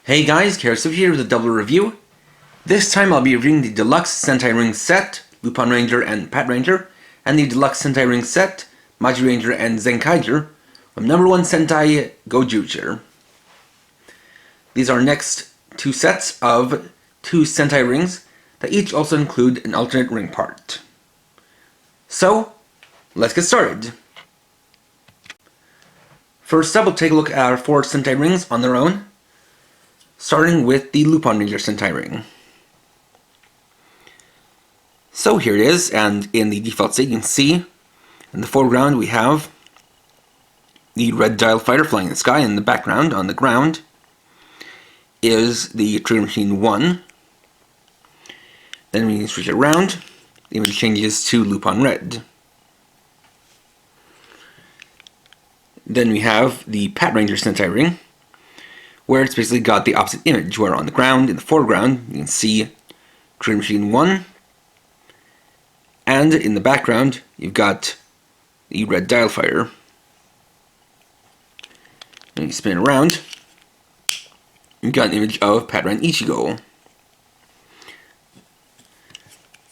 Hey guys, Karasov here with a double review. This time I'll be reviewing the Deluxe Sentai Ring set, Lupinranger and Patranger, and the Deluxe Sentai Ring set, Magiranger and Zenkaiger, from number 1 Sentai Gozyuger. These are next two sets of 2 Sentai rings that each also include an alternate ring part. So, let's get started. First up, we'll take a look at our 4 Sentai rings on their own, starting with the Lupinranger Sentai ring. So here it is, and in the default state you can see in the foreground we have the red dial fighter flying in the sky. In the background, on the ground, is the Trigger Machine 1. Then when you switch it around, the image changes to Lupin Red. Then we have the Patranger Sentai ring, where it's basically got the opposite image, where on the ground, in the foreground, you can see Trigger Machine 1, and in the background, you've got the red dial fighter. When you spin it around, you've got an image of Patran Ichigo.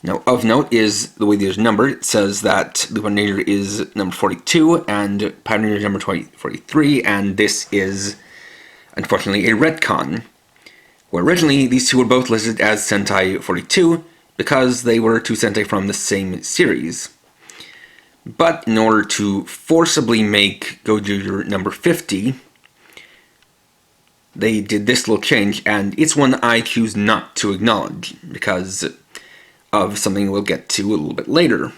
Now, of note is the way these are numbered. It says that Lupinranger is number 42, and Patranger is number 43, and this is unfortunately a retcon, where originally these two were both listed as Sentai 42 because they were 2 Sentai from the same series. But in order to forcibly make Gozyuger number 50, they did this little change, and it's one I choose not to acknowledge because of something we'll get to a little bit later.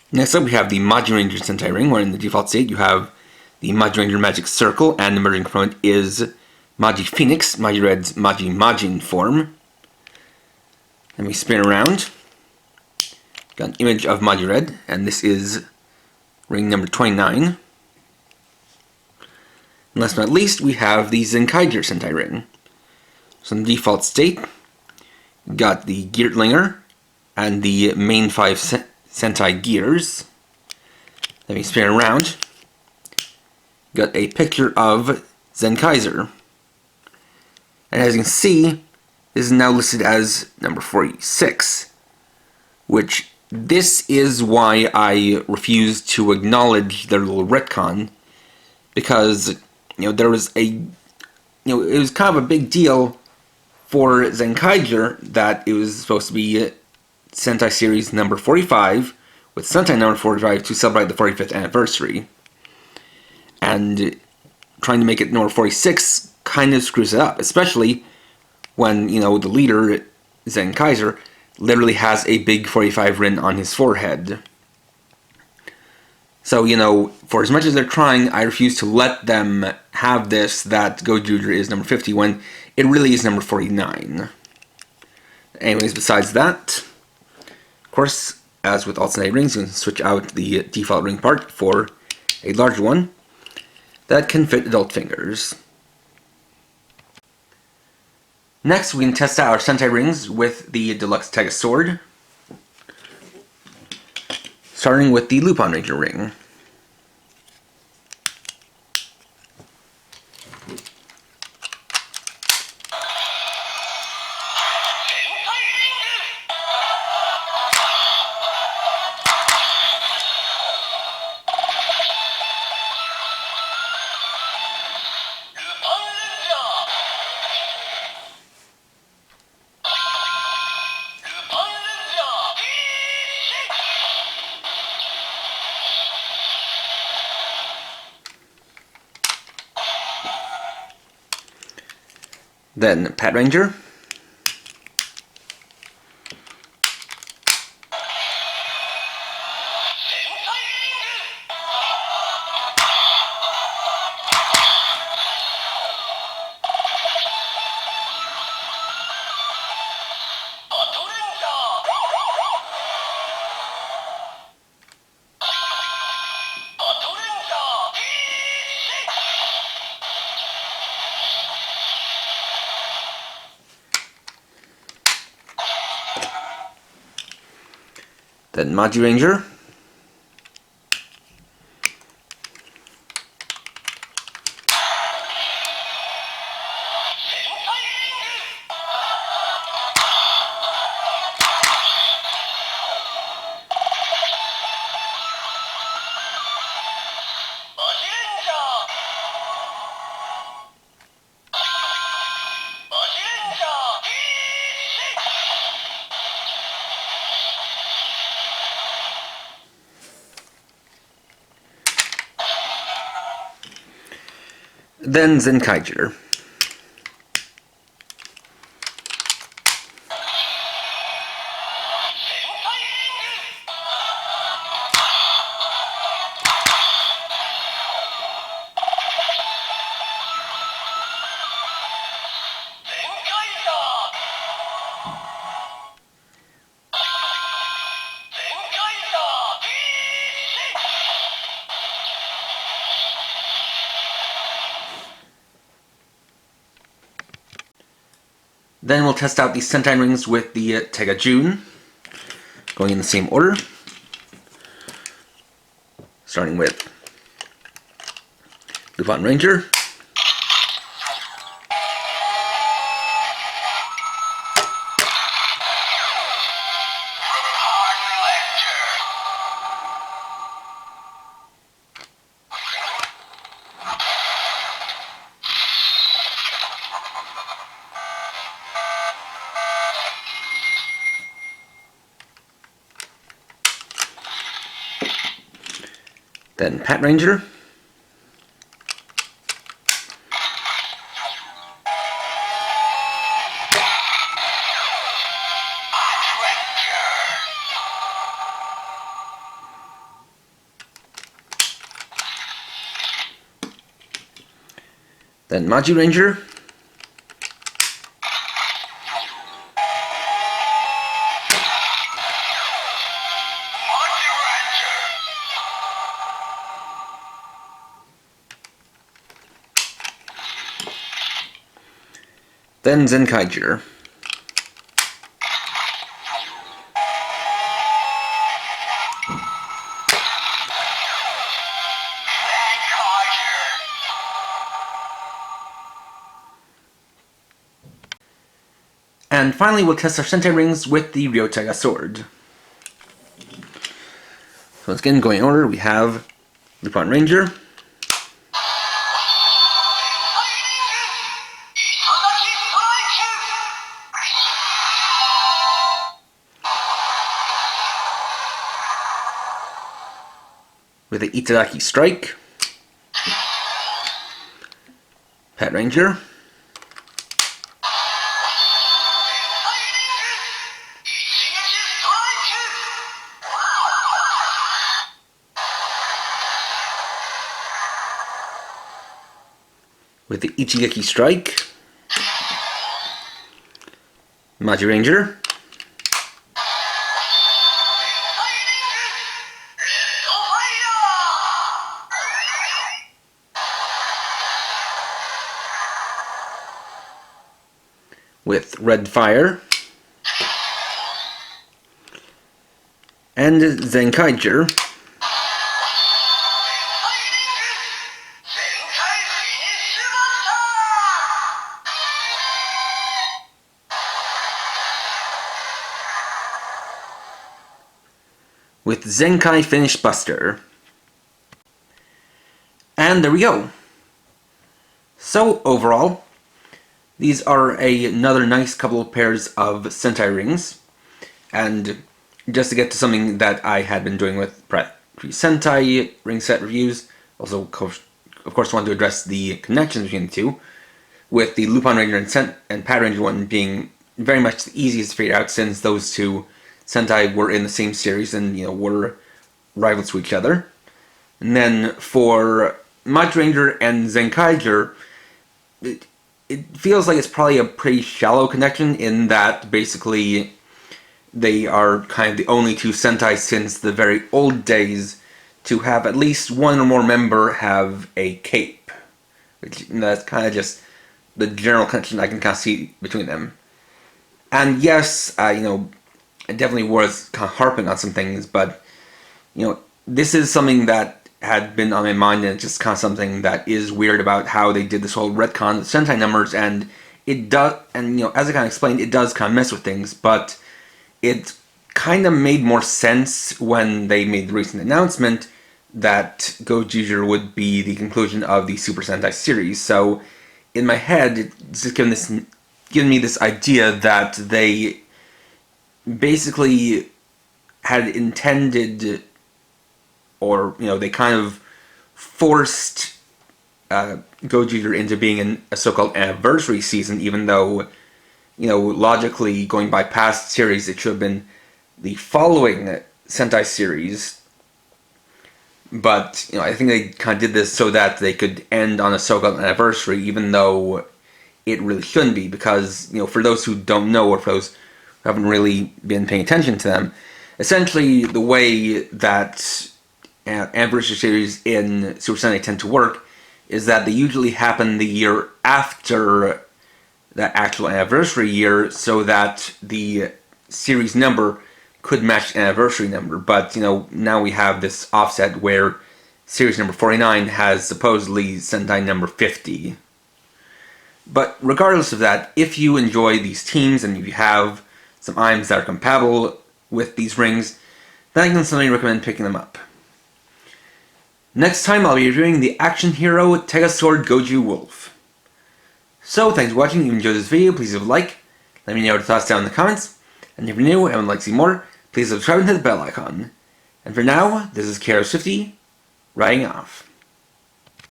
Next up we have the Magiranger Sentai ring, where in the default state you have the Magiranger Magic Circle, and the merging component is Magi Phoenix, Magired's Magi Majin form. Then we spin around, got an image of Magired, and this is ring number 29. And last but not least, we have the Zenkaiger Sentai ring. So in the default state, we got the Geartlinger and the main 5 Sentai gears. Then we spin around, got a picture of Zenkaiger. And as you can see, this is now listed as number 46, which this is why I refuse to acknowledge their little retcon, because there was it was kind of a big deal for Zenkaiger that it was supposed to be Sentai series number 45 with Sentai number 45 to celebrate the 45th anniversary, and trying to make it number 46 kind of screws it up, especially when the leader Zenkaiger literally has a big 45 written on his forehead. So for as much as they're trying, I refuse to let them have this that Gozyuger is number 50 when it really is number 49. Anyways, besides that, of course, as with all Sentai rings, you can switch out the default ring part for a larger one that can fit adult fingers. Next, we can test out our Sentai rings with the Deluxe Tega Sword, starting with the Lupinranger ring. Then Patranger, then Magiranger, Then Zenkaiger. Then we'll test out the Sentai rings with the Tegajun, going in the same order. Starting with Lupinranger, then Patranger, then Magiranger, then Zenkaiger, and finally we'll test our Sentai rings with the Ryotega sword. So once again, going in order, we have Lupinranger, with the Itadaki Strike, Patranger, with the Ichigeki Strike, Magiranger, with Red Fire, and Zenkaiger, with Zenkai Finish Buster. And there we go. So overall, these are another nice couple of pairs of Sentai rings. And just to get to something that I had been doing with Sentai ring set reviews, also of course want to address the connections between the two, with the Lupinranger and Patranger one being very much the easiest to figure out, since those two Sentai were in the same series and were rivals to each other. And then for Magiranger and Zenkaiger, it feels like it's probably a pretty shallow connection, in that basically they are kind of the only two Sentai since the very old days to have at least one or more member have a cape. That's kind of just the general connection I can kind of see between them. And yes, it definitely was kind of harping on some things, but this is something that had been on my mind, and it's just kind of something that is weird about how they did this whole retcon of Sentai numbers, and it does, and as I kind of explained, it does kind of mess with things, but it kind of made more sense when they made the recent announcement that Gozyuger would be the conclusion of the Super Sentai series. So in my head, it's just given me this idea that they basically had intended, or they kind of forced Gozyuger into being a so-called anniversary season, even though, logically, going by past series, it should have been the following Sentai series. But, I think they kind of did this so that they could end on a so-called anniversary, even though it really shouldn't be, because, for those who don't know, or for those who haven't really been paying attention to them, essentially the way that anniversary series in Super Sentai tend to work is that they usually happen the year after that actual anniversary year, so that the series number could match the anniversary number. But, now we have this offset where series number 49 has supposedly Sentai number 50. But regardless of that, if you enjoy these teams and if you have some items that are compatible with these rings, then I can certainly recommend picking them up. Next time I'll be reviewing the action hero Tegasword Goju Wolf. So, thanks for watching. If you enjoyed this video, please leave a like. Let me know your thoughts down in the comments. And if you're new and would like to see more, please subscribe and hit the bell icon. And for now, this is KR50, writing off.